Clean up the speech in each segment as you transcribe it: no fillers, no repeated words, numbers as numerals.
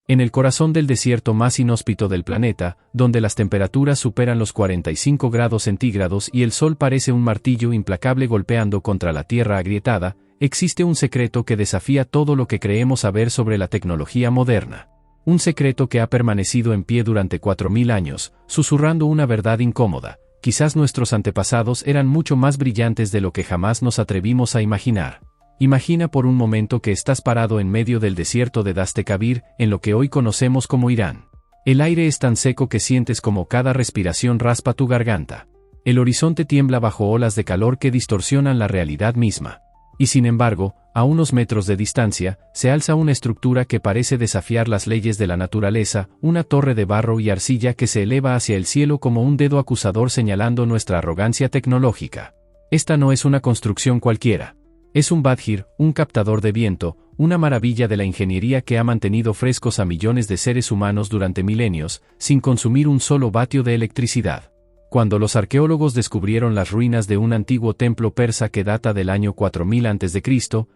En el corazón del desierto más inhóspito del planeta, donde las temperaturas superan los 45 grados centígrados y el sol parece un martillo implacable golpeando contra la tierra agrietada, existe un secreto que desafía todo lo que creemos saber sobre la tecnología moderna. Un secreto que ha permanecido en pie durante 4000 años, susurrando una verdad incómoda. Quizás nuestros antepasados eran mucho más brillantes de lo que jamás nos atrevimos a imaginar. Imagina por un momento que estás parado en medio del desierto de Dastekabir, en lo que hoy conocemos como Irán. El aire es tan seco que sientes como cada respiración raspa tu garganta. El horizonte tiembla bajo olas de calor que distorsionan la realidad misma. Y sin embargo, a unos metros de distancia, se alza una estructura que parece desafiar las leyes de la naturaleza, una torre de barro y arcilla que se eleva hacia el cielo como un dedo acusador señalando nuestra arrogancia tecnológica. Esta no es una construcción cualquiera. Es un Badhir, un captador de viento, una maravilla de la ingeniería que ha mantenido frescos a millones de seres humanos durante milenios, sin consumir un solo vatio de electricidad. Cuando los arqueólogos descubrieron las ruinas de un antiguo templo persa que data del año 4000 a.C.,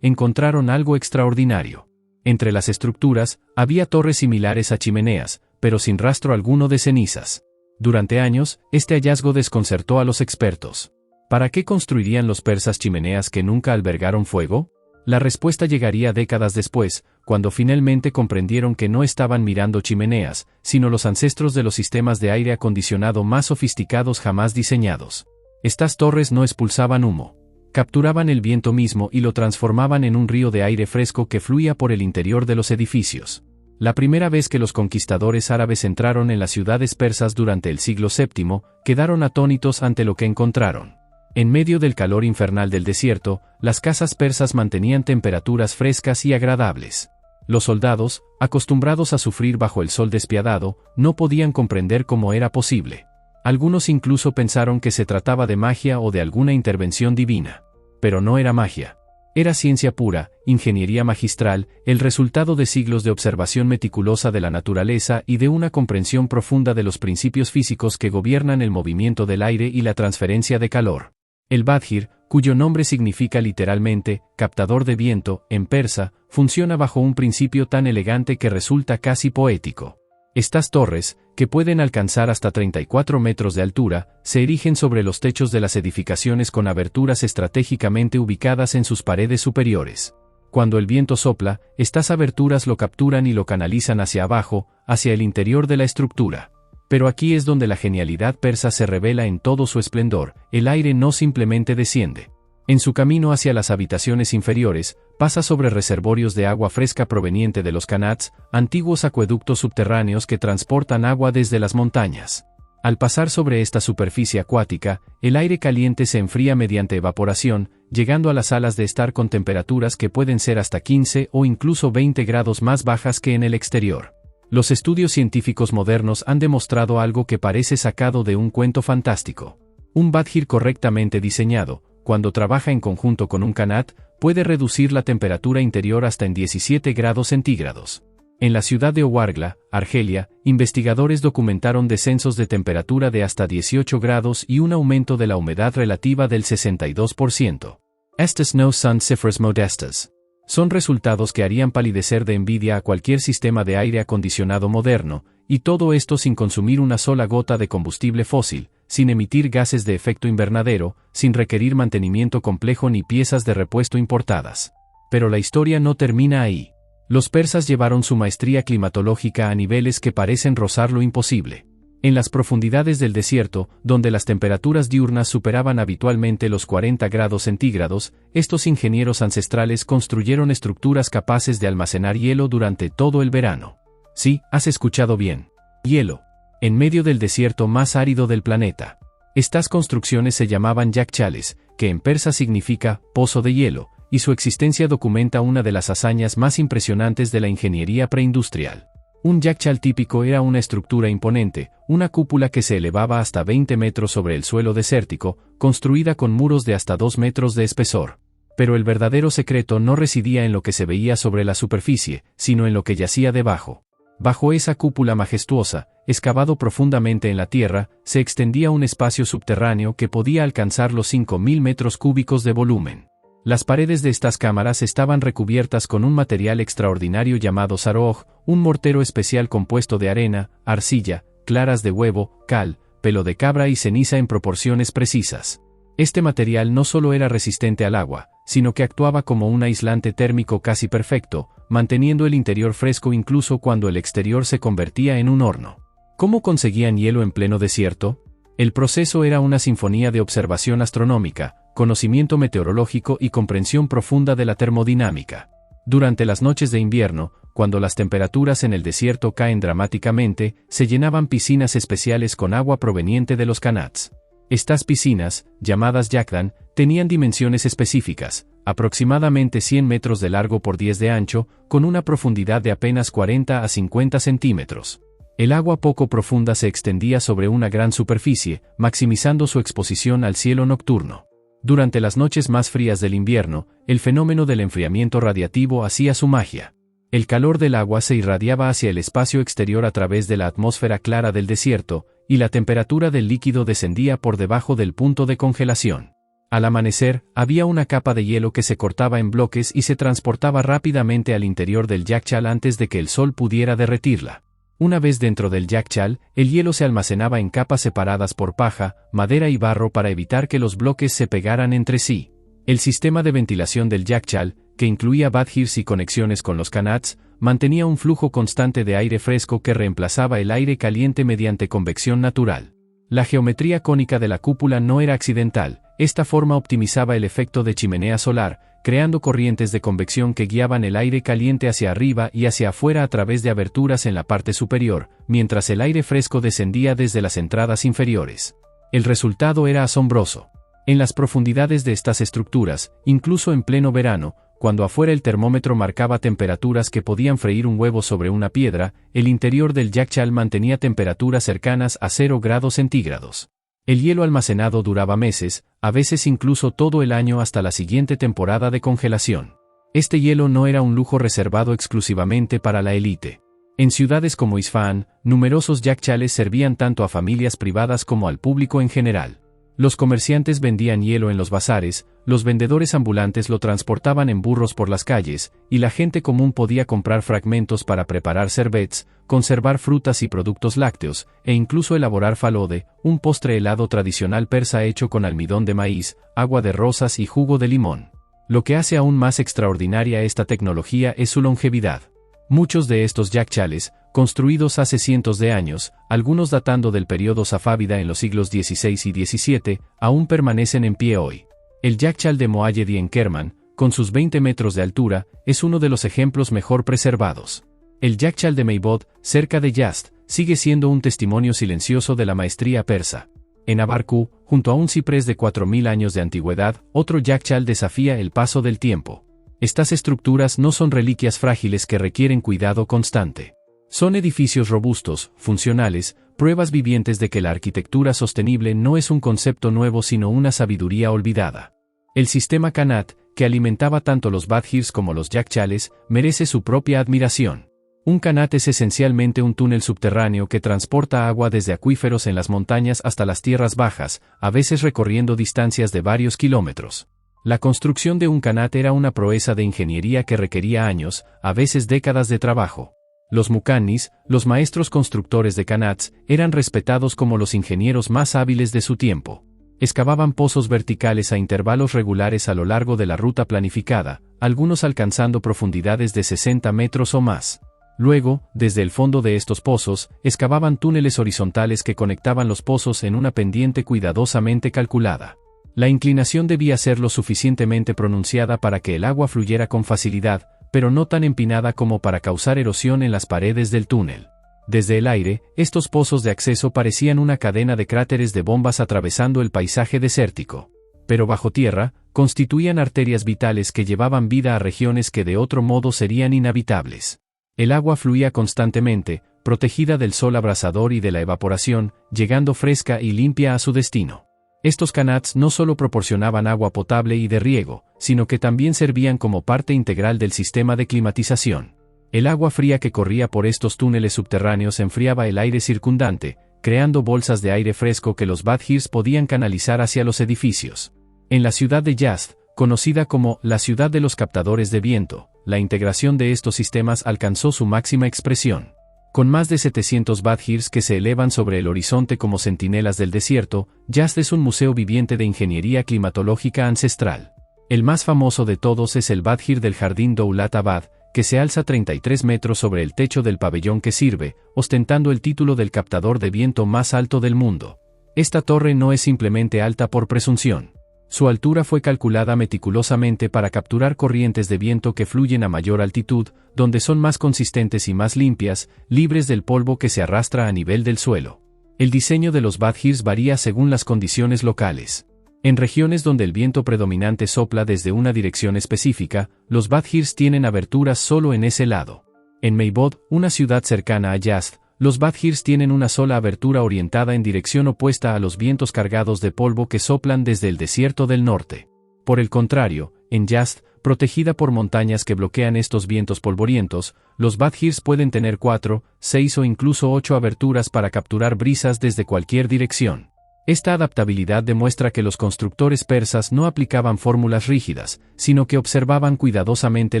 encontraron algo extraordinario. Entre las estructuras, había torres similares a chimeneas, pero sin rastro alguno de cenizas. Durante años, este hallazgo desconcertó a los expertos. ¿Para qué construirían los persas chimeneas que nunca albergaron fuego? La respuesta llegaría décadas después, cuando finalmente comprendieron que no estaban mirando chimeneas, sino los ancestros de los sistemas de aire acondicionado más sofisticados jamás diseñados. Estas torres no expulsaban humo. Capturaban el viento mismo y lo transformaban en un río de aire fresco que fluía por el interior de los edificios. La primera vez que los conquistadores árabes entraron en las ciudades persas durante el siglo VII, quedaron atónitos ante lo que encontraron. En medio del calor infernal del desierto, las casas persas mantenían temperaturas frescas y agradables. Los soldados, acostumbrados a sufrir bajo el sol despiadado, no podían comprender cómo era posible. Algunos incluso pensaron que se trataba de magia o de alguna intervención divina. Pero no era magia. Era ciencia pura, ingeniería magistral, el resultado de siglos de observación meticulosa de la naturaleza y de una comprensión profunda de los principios físicos que gobiernan el movimiento del aire y la transferencia de calor. El Badhir, cuyo nombre significa literalmente captador de viento en persa, funciona bajo un principio tan elegante que resulta casi poético. Estas torres, que pueden alcanzar hasta 34 metros de altura, se erigen sobre los techos de las edificaciones con aberturas estratégicamente ubicadas en sus paredes superiores. Cuando el viento sopla, estas aberturas lo capturan y lo canalizan hacia abajo, hacia el interior de la estructura. Pero aquí es donde la genialidad persa se revela en todo su esplendor. El aire no simplemente desciende. En su camino hacia las habitaciones inferiores, pasa sobre reservorios de agua fresca proveniente de los qanats, antiguos acueductos subterráneos que transportan agua desde las montañas. Al pasar sobre esta superficie acuática, el aire caliente se enfría mediante evaporación, llegando a las salas de estar con temperaturas que pueden ser hasta 15 o incluso 20 grados más bajas que en el exterior. Los estudios científicos modernos han demostrado algo que parece sacado de un cuento fantástico. Un Badhir correctamente diseñado, cuando trabaja en conjunto con un qanat, puede reducir la temperatura interior hasta en 17 grados centígrados. En la ciudad de Ouargla, Argelia, investigadores documentaron descensos de temperatura de hasta 18 grados y un aumento de la humedad relativa del 62%. Estas no son cifras modestas. Son resultados que harían palidecer de envidia a cualquier sistema de aire acondicionado moderno, y todo esto sin consumir una sola gota de combustible fósil, sin emitir gases de efecto invernadero, sin requerir mantenimiento complejo ni piezas de repuesto importadas. Pero la historia no termina ahí. Los persas llevaron su maestría climatológica a niveles que parecen rozar lo imposible. En las profundidades del desierto, donde las temperaturas diurnas superaban habitualmente los 40 grados centígrados, estos ingenieros ancestrales construyeron estructuras capaces de almacenar hielo durante todo el verano. Sí, has escuchado bien. Hielo. En medio del desierto más árido del planeta. Estas construcciones se llamaban yakchales, que en persa significa pozo de hielo, y su existencia documenta una de las hazañas más impresionantes de la ingeniería preindustrial. Un yakchal típico era una estructura imponente, una cúpula que se elevaba hasta 20 metros sobre el suelo desértico, construida con muros de hasta 2 metros de espesor. Pero el verdadero secreto no residía en lo que se veía sobre la superficie, sino en lo que yacía debajo. Bajo esa cúpula majestuosa, excavado profundamente en la tierra, se extendía un espacio subterráneo que podía alcanzar los 5.000 metros cúbicos de volumen. Las paredes de estas cámaras estaban recubiertas con un material extraordinario llamado saroj, un mortero especial compuesto de arena, arcilla, claras de huevo, cal, pelo de cabra y ceniza en proporciones precisas. Este material no solo era resistente al agua, sino que actuaba como un aislante térmico casi perfecto, manteniendo el interior fresco incluso cuando el exterior se convertía en un horno. ¿Cómo conseguían hielo en pleno desierto? El proceso era una sinfonía de observación astronómica, conocimiento meteorológico y comprensión profunda de la termodinámica. Durante las noches de invierno, cuando las temperaturas en el desierto caen dramáticamente, se llenaban piscinas especiales con agua proveniente de los qanats. Estas piscinas, llamadas yakdan, tenían dimensiones específicas, aproximadamente 100 metros de largo por 10 de ancho, con una profundidad de apenas 40 a 50 centímetros. El agua poco profunda se extendía sobre una gran superficie, maximizando su exposición al cielo nocturno. Durante las noches más frías del invierno, el fenómeno del enfriamiento radiativo hacía su magia. El calor del agua se irradiaba hacia el espacio exterior a través de la atmósfera clara del desierto, y la temperatura del líquido descendía por debajo del punto de congelación. Al amanecer, había una capa de hielo que se cortaba en bloques y se transportaba rápidamente al interior del yakhchal antes de que el sol pudiera derretirla. Una vez dentro del yakhchal, el hielo se almacenaba en capas separadas por paja, madera y barro para evitar que los bloques se pegaran entre sí. El sistema de ventilación del yakhchal, que incluía badhirs y conexiones con los qanats, mantenía un flujo constante de aire fresco que reemplazaba el aire caliente mediante convección natural. La geometría cónica de la cúpula no era accidental, esta forma optimizaba el efecto de chimenea solar, creando corrientes de convección que guiaban el aire caliente hacia arriba y hacia afuera a través de aberturas en la parte superior, mientras el aire fresco descendía desde las entradas inferiores. El resultado era asombroso. En las profundidades de estas estructuras, incluso en pleno verano, cuando afuera el termómetro marcaba temperaturas que podían freír un huevo sobre una piedra, el interior del yakhchal mantenía temperaturas cercanas a 0 grados centígrados. El hielo almacenado duraba meses, a veces incluso todo el año hasta la siguiente temporada de congelación. Este hielo no era un lujo reservado exclusivamente para la élite. En ciudades como Isfahán, numerosos yakhchales servían tanto a familias privadas como al público en general. Los comerciantes vendían hielo en los bazares, los vendedores ambulantes lo transportaban en burros por las calles, y la gente común podía comprar fragmentos para preparar sherbets, conservar frutas y productos lácteos, e incluso elaborar falode, un postre helado tradicional persa hecho con almidón de maíz, agua de rosas y jugo de limón. Lo que hace aún más extraordinaria esta tecnología es su longevidad. Muchos de estos yakhchales, construidos hace cientos de años, algunos datando del periodo safávida en los siglos XVI y XVII, aún permanecen en pie hoy. El yakhchal de Moayedi en Kerman, con sus 20 metros de altura, es uno de los ejemplos mejor preservados. El yakhchal de Meibod, cerca de Yazd, sigue siendo un testimonio silencioso de la maestría persa. En Abarkú, junto a un ciprés de 4000 años de antigüedad, otro yakhchal desafía el paso del tiempo. Estas estructuras no son reliquias frágiles que requieren cuidado constante. Son edificios robustos, funcionales, pruebas vivientes de que la arquitectura sostenible no es un concepto nuevo sino una sabiduría olvidada. El sistema qanat, que alimentaba tanto los badhirs como los yakhchales, merece su propia admiración. Un qanat es esencialmente un túnel subterráneo que transporta agua desde acuíferos en las montañas hasta las tierras bajas, a veces recorriendo distancias de varios kilómetros. La construcción de un qanat era una proeza de ingeniería que requería años, a veces décadas de trabajo. Los muqannis, los maestros constructores de qanats, eran respetados como los ingenieros más hábiles de su tiempo. Excavaban pozos verticales a intervalos regulares a lo largo de la ruta planificada, algunos alcanzando profundidades de 60 metros o más. Luego, desde el fondo de estos pozos, excavaban túneles horizontales que conectaban los pozos en una pendiente cuidadosamente calculada. La inclinación debía ser lo suficientemente pronunciada para que el agua fluyera con facilidad, pero no tan empinada como para causar erosión en las paredes del túnel. Desde el aire, estos pozos de acceso parecían una cadena de cráteres de bombas atravesando el paisaje desértico. Pero bajo tierra, constituían arterias vitales que llevaban vida a regiones que de otro modo serían inhabitables. El agua fluía constantemente, protegida del sol abrasador y de la evaporación, llegando fresca y limpia a su destino. Estos qanats no solo proporcionaban agua potable y de riego, sino que también servían como parte integral del sistema de climatización. El agua fría que corría por estos túneles subterráneos enfriaba el aire circundante, creando bolsas de aire fresco que los badhirs podían canalizar hacia los edificios. En la ciudad de Yazd, Conocida como la ciudad de los captadores de viento, la integración de estos sistemas alcanzó su máxima expresión. Con más de 700 Badgers que se elevan sobre el horizonte como centinelas del desierto, Yazd es un museo viviente de ingeniería climatológica ancestral. El más famoso de todos es el Badger del Jardín Doulat Abad, que se alza 33 metros sobre el techo del pabellón que sirve, ostentando el título del captador de viento más alto del mundo. Esta torre no es simplemente alta por presunción. Su altura fue calculada meticulosamente para capturar corrientes de viento que fluyen a mayor altitud, donde son más consistentes y más limpias, libres del polvo que se arrastra a nivel del suelo. El diseño de los Badgers varía según las condiciones locales. En regiones donde el viento predominante sopla desde una dirección específica, los Badgers tienen aberturas solo en ese lado. En Meibod, una ciudad cercana a Yazd, los Badgers tienen una sola abertura orientada en dirección opuesta a los vientos cargados de polvo que soplan desde el desierto del norte. Por el contrario, en Yazd, protegida por montañas que bloquean estos vientos polvorientos, los Badgers pueden tener 4, 6 o incluso 8 aberturas para capturar brisas desde cualquier dirección. Esta adaptabilidad demuestra que los constructores persas no aplicaban fórmulas rígidas, sino que observaban cuidadosamente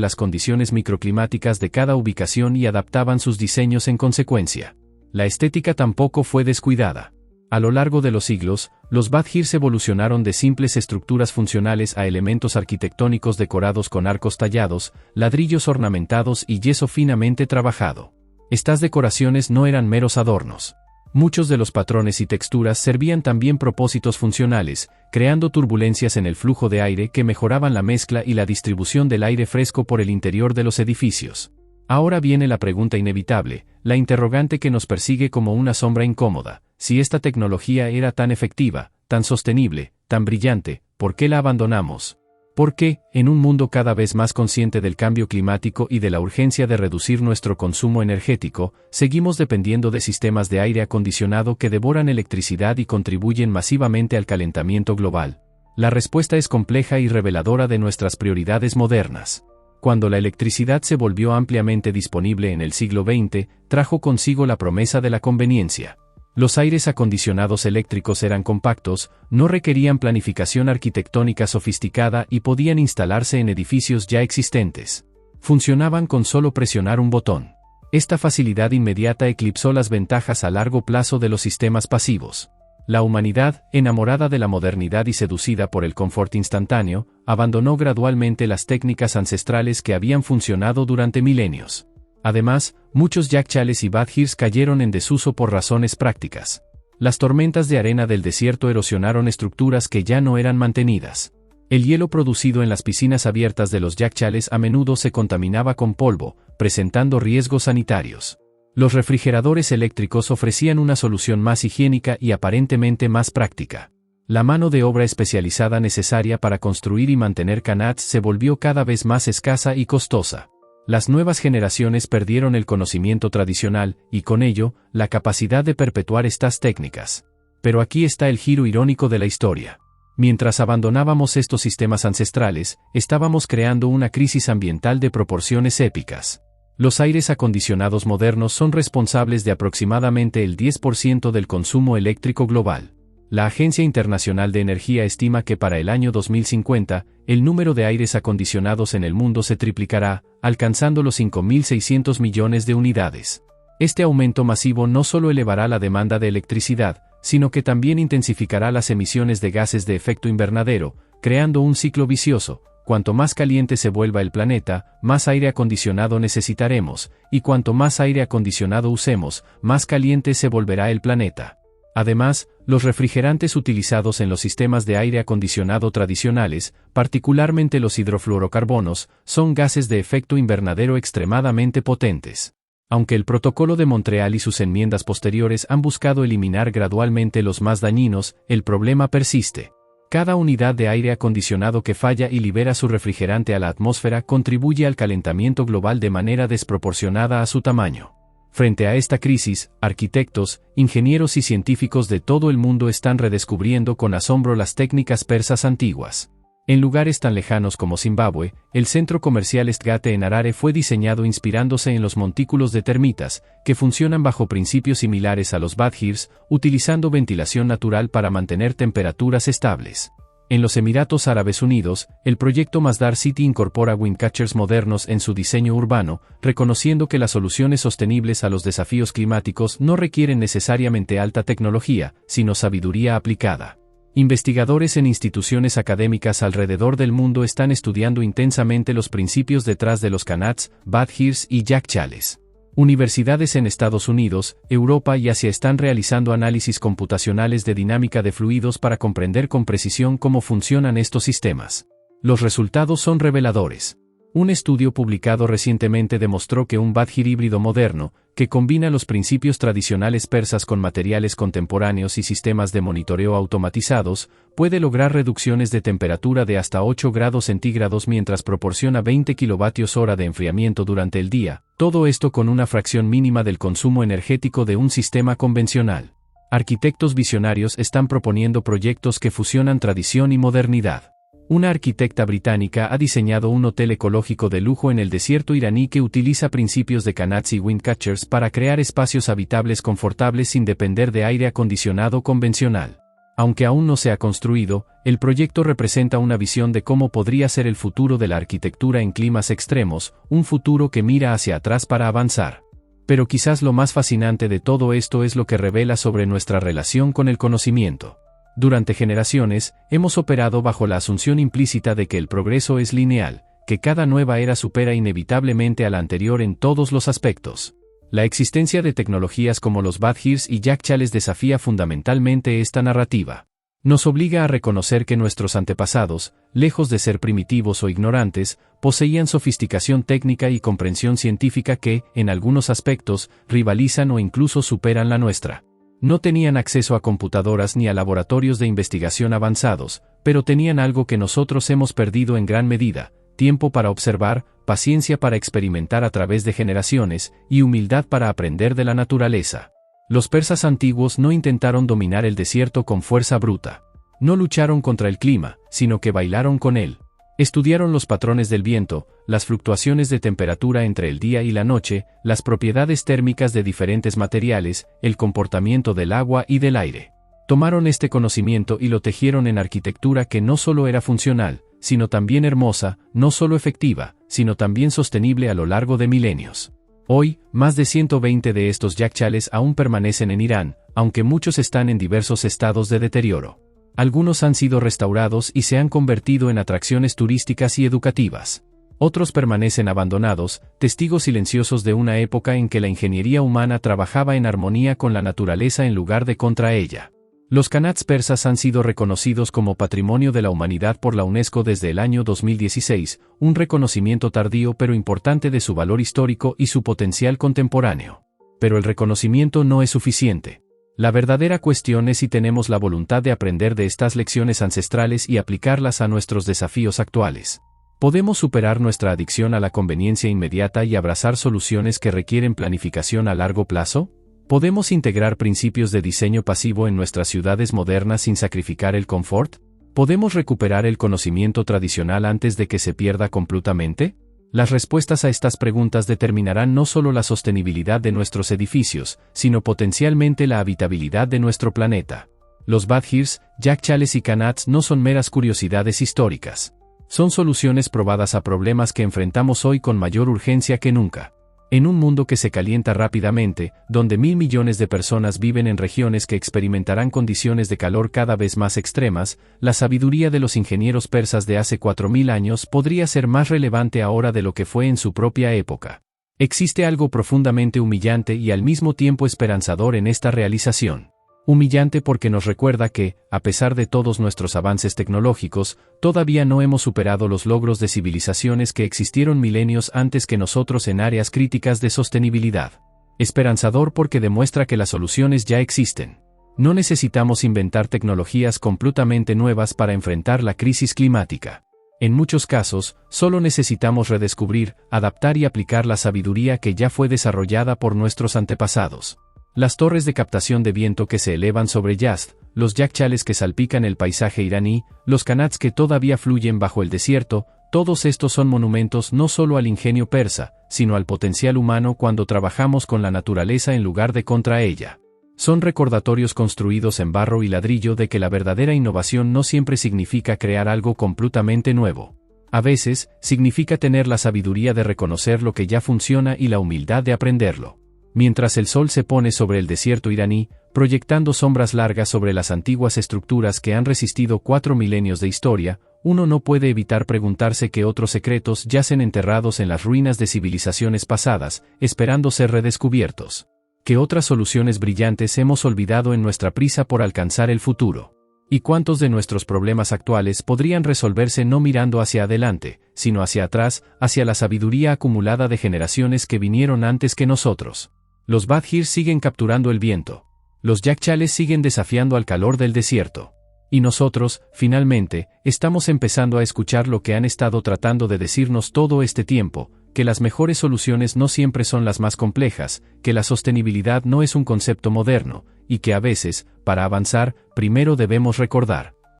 las condiciones microclimáticas de cada ubicación y adaptaban sus diseños en consecuencia. La estética tampoco fue descuidada. A lo largo de los siglos, los Badgers evolucionaron de simples estructuras funcionales a elementos arquitectónicos decorados con arcos tallados, ladrillos ornamentados y yeso finamente trabajado. Estas decoraciones no eran meros adornos. Muchos de los patrones y texturas servían también propósitos funcionales, creando turbulencias en el flujo de aire que mejoraban la mezcla y la distribución del aire fresco por el interior de los edificios. Ahora viene la pregunta inevitable, la interrogante que nos persigue como una sombra incómoda: si esta tecnología era tan efectiva, tan sostenible, tan brillante, ¿por qué la abandonamos? ¿Por qué, en un mundo cada vez más consciente del cambio climático y de la urgencia de reducir nuestro consumo energético, seguimos dependiendo de sistemas de aire acondicionado que devoran electricidad y contribuyen masivamente al calentamiento global? La respuesta es compleja y reveladora de nuestras prioridades modernas. Cuando la electricidad se volvió ampliamente disponible en el siglo XX, trajo consigo la promesa de la conveniencia. Los aires acondicionados eléctricos eran compactos, no requerían planificación arquitectónica sofisticada y podían instalarse en edificios ya existentes. Funcionaban con solo presionar un botón. Esta facilidad inmediata eclipsó las ventajas a largo plazo de los sistemas pasivos. La humanidad, enamorada de la modernidad y seducida por el confort instantáneo, abandonó gradualmente las técnicas ancestrales que habían funcionado durante milenios. Además, muchos yachtales y Badgers cayeron en desuso por razones prácticas. Las tormentas de arena del desierto erosionaron estructuras que ya no eran mantenidas. El hielo producido en las piscinas abiertas de los yachtales a menudo se contaminaba con polvo, presentando riesgos sanitarios. Los refrigeradores eléctricos ofrecían una solución más higiénica y aparentemente más práctica. La mano de obra especializada necesaria para construir y mantener canats se volvió cada vez más escasa y costosa. Las nuevas generaciones perdieron el conocimiento tradicional, y con ello, la capacidad de perpetuar estas técnicas. Pero aquí está el giro irónico de la historia. Mientras abandonábamos estos sistemas ancestrales, estábamos creando una crisis ambiental de proporciones épicas. Los aires acondicionados modernos son responsables de aproximadamente el 10% del consumo eléctrico global. La Agencia Internacional de Energía estima que para el año 2050, el número de aires acondicionados en el mundo se triplicará, alcanzando los 5.600 millones de unidades. Este aumento masivo no solo elevará la demanda de electricidad, sino que también intensificará las emisiones de gases de efecto invernadero, creando un ciclo vicioso. Cuanto más caliente se vuelva el planeta, más aire acondicionado necesitaremos, y cuanto más aire acondicionado usemos, más caliente se volverá el planeta. Además, los refrigerantes utilizados en los sistemas de aire acondicionado tradicionales, particularmente los hidrofluorocarbonos, son gases de efecto invernadero extremadamente potentes. Aunque el Protocolo de Montreal y sus enmiendas posteriores han buscado eliminar gradualmente los más dañinos, el problema persiste. Cada unidad de aire acondicionado que falla y libera su refrigerante a la atmósfera contribuye al calentamiento global de manera desproporcionada a su tamaño. Frente a esta crisis, arquitectos, ingenieros y científicos de todo el mundo están redescubriendo con asombro las técnicas persas antiguas. En lugares tan lejanos como Zimbabue, el centro comercial Estgate en Harare fue diseñado inspirándose en los montículos de termitas, que funcionan bajo principios similares a los Badgers, utilizando ventilación natural para mantener temperaturas estables. En los Emiratos Árabes Unidos, el proyecto Masdar City incorpora windcatchers modernos en su diseño urbano, reconociendo que las soluciones sostenibles a los desafíos climáticos no requieren necesariamente alta tecnología, sino sabiduría aplicada. Investigadores en instituciones académicas alrededor del mundo están estudiando intensamente los principios detrás de los qanats, badgirs y yakhchales. Universidades en Estados Unidos, Europa y Asia están realizando análisis computacionales de dinámica de fluidos para comprender con precisión cómo funcionan estos sistemas. Los resultados son reveladores. Un estudio publicado recientemente demostró que un badgir híbrido moderno, que combina los principios tradicionales persas con materiales contemporáneos y sistemas de monitoreo automatizados, puede lograr reducciones de temperatura de hasta 8 grados centígrados mientras proporciona 20 kWh de enfriamiento durante el día, todo esto con una fracción mínima del consumo energético de un sistema convencional. Arquitectos visionarios están proponiendo proyectos que fusionan tradición y modernidad. Una arquitecta británica ha diseñado un hotel ecológico de lujo en el desierto iraní que utiliza principios de qanats y windcatchers para crear espacios habitables confortables sin depender de aire acondicionado convencional. Aunque aún no se ha construido, el proyecto representa una visión de cómo podría ser el futuro de la arquitectura en climas extremos, un futuro que mira hacia atrás para avanzar. Pero quizás lo más fascinante de todo esto es lo que revela sobre nuestra relación con el conocimiento. Durante generaciones, hemos operado bajo la asunción implícita de que el progreso es lineal, que cada nueva era supera inevitablemente a la anterior en todos los aspectos. La existencia de tecnologías como los badgirs y yakhchales desafía fundamentalmente esta narrativa. Nos obliga a reconocer que nuestros antepasados, lejos de ser primitivos o ignorantes, poseían sofisticación técnica y comprensión científica que, en algunos aspectos, rivalizan o incluso superan la nuestra. No tenían acceso a computadoras ni a laboratorios de investigación avanzados, pero tenían algo que nosotros hemos perdido en gran medida: tiempo para observar, paciencia para experimentar a través de generaciones, y humildad para aprender de la naturaleza. Los persas antiguos no intentaron dominar el desierto con fuerza bruta. No lucharon contra el clima, sino que bailaron con él. Estudiaron los patrones del viento, las fluctuaciones de temperatura entre el día y la noche, las propiedades térmicas de diferentes materiales, el comportamiento del agua y del aire. Tomaron este conocimiento y lo tejieron en arquitectura que no solo era funcional, sino también hermosa, no solo efectiva, sino también sostenible a lo largo de milenios. Hoy, más de 120 de estos yakhchales aún permanecen en Irán, aunque muchos están en diversos estados de deterioro. Algunos han sido restaurados y se han convertido en atracciones turísticas y educativas. Otros permanecen abandonados, testigos silenciosos de una época en que la ingeniería humana trabajaba en armonía con la naturaleza en lugar de contra ella. Los qanats persas han sido reconocidos como Patrimonio de la Humanidad por la UNESCO desde el año 2016, un reconocimiento tardío pero importante de su valor histórico y su potencial contemporáneo. Pero el reconocimiento no es suficiente. La verdadera cuestión es si tenemos la voluntad de aprender de estas lecciones ancestrales y aplicarlas a nuestros desafíos actuales. ¿Podemos superar nuestra adicción a la conveniencia inmediata y abrazar soluciones que requieren planificación a largo plazo? ¿Podemos integrar principios de diseño pasivo en nuestras ciudades modernas sin sacrificar el confort? ¿Podemos recuperar el conocimiento tradicional antes de que se pierda completamente? Las respuestas a estas preguntas determinarán no solo la sostenibilidad de nuestros edificios, sino potencialmente la habitabilidad de nuestro planeta. Los badgirs, yakhchales y qanats no son meras curiosidades históricas. Son soluciones probadas a problemas que enfrentamos hoy con mayor urgencia que nunca. En un mundo que se calienta rápidamente, donde 1.000 millones de personas viven en regiones que experimentarán condiciones de calor cada vez más extremas, la sabiduría de los ingenieros persas de hace 4.000 años podría ser más relevante ahora de lo que fue en su propia época. Existe algo profundamente humillante y al mismo tiempo esperanzador en esta realización. Humillante porque nos recuerda que, a pesar de todos nuestros avances tecnológicos, todavía no hemos superado los logros de civilizaciones que existieron milenios antes que nosotros en áreas críticas de sostenibilidad. Esperanzador porque demuestra que las soluciones ya existen. No necesitamos inventar tecnologías completamente nuevas para enfrentar la crisis climática. En muchos casos, solo necesitamos redescubrir, adaptar y aplicar la sabiduría que ya fue desarrollada por nuestros antepasados. Las torres de captación de viento que se elevan sobre Yazd, los yakhchales que salpican el paisaje iraní, los qanats que todavía fluyen bajo el desierto, todos estos son monumentos no solo al ingenio persa, sino al potencial humano cuando trabajamos con la naturaleza en lugar de contra ella. Son recordatorios construidos en barro y ladrillo de que la verdadera innovación no siempre significa crear algo completamente nuevo. A veces, significa tener la sabiduría de reconocer lo que ya funciona y la humildad de aprenderlo. Mientras el sol se pone sobre el desierto iraní, proyectando sombras largas sobre las antiguas estructuras que han resistido 4 milenios de historia, uno no puede evitar preguntarse qué otros secretos yacen enterrados en las ruinas de civilizaciones pasadas, esperando ser redescubiertos. ¿Qué otras soluciones brillantes hemos olvidado en nuestra prisa por alcanzar el futuro? ¿Y cuántos de nuestros problemas actuales podrían resolverse no mirando hacia adelante, sino hacia atrás, hacia la sabiduría acumulada de generaciones que vinieron antes que nosotros? Los Badgirs siguen capturando el viento. Los Yakchales siguen desafiando al calor del desierto. Y nosotros, finalmente, estamos empezando a escuchar lo que han estado tratando de decirnos todo este tiempo, que las mejores soluciones no siempre son las más complejas, que la sostenibilidad no es un concepto moderno, y que a veces, para avanzar, primero debemos recordar.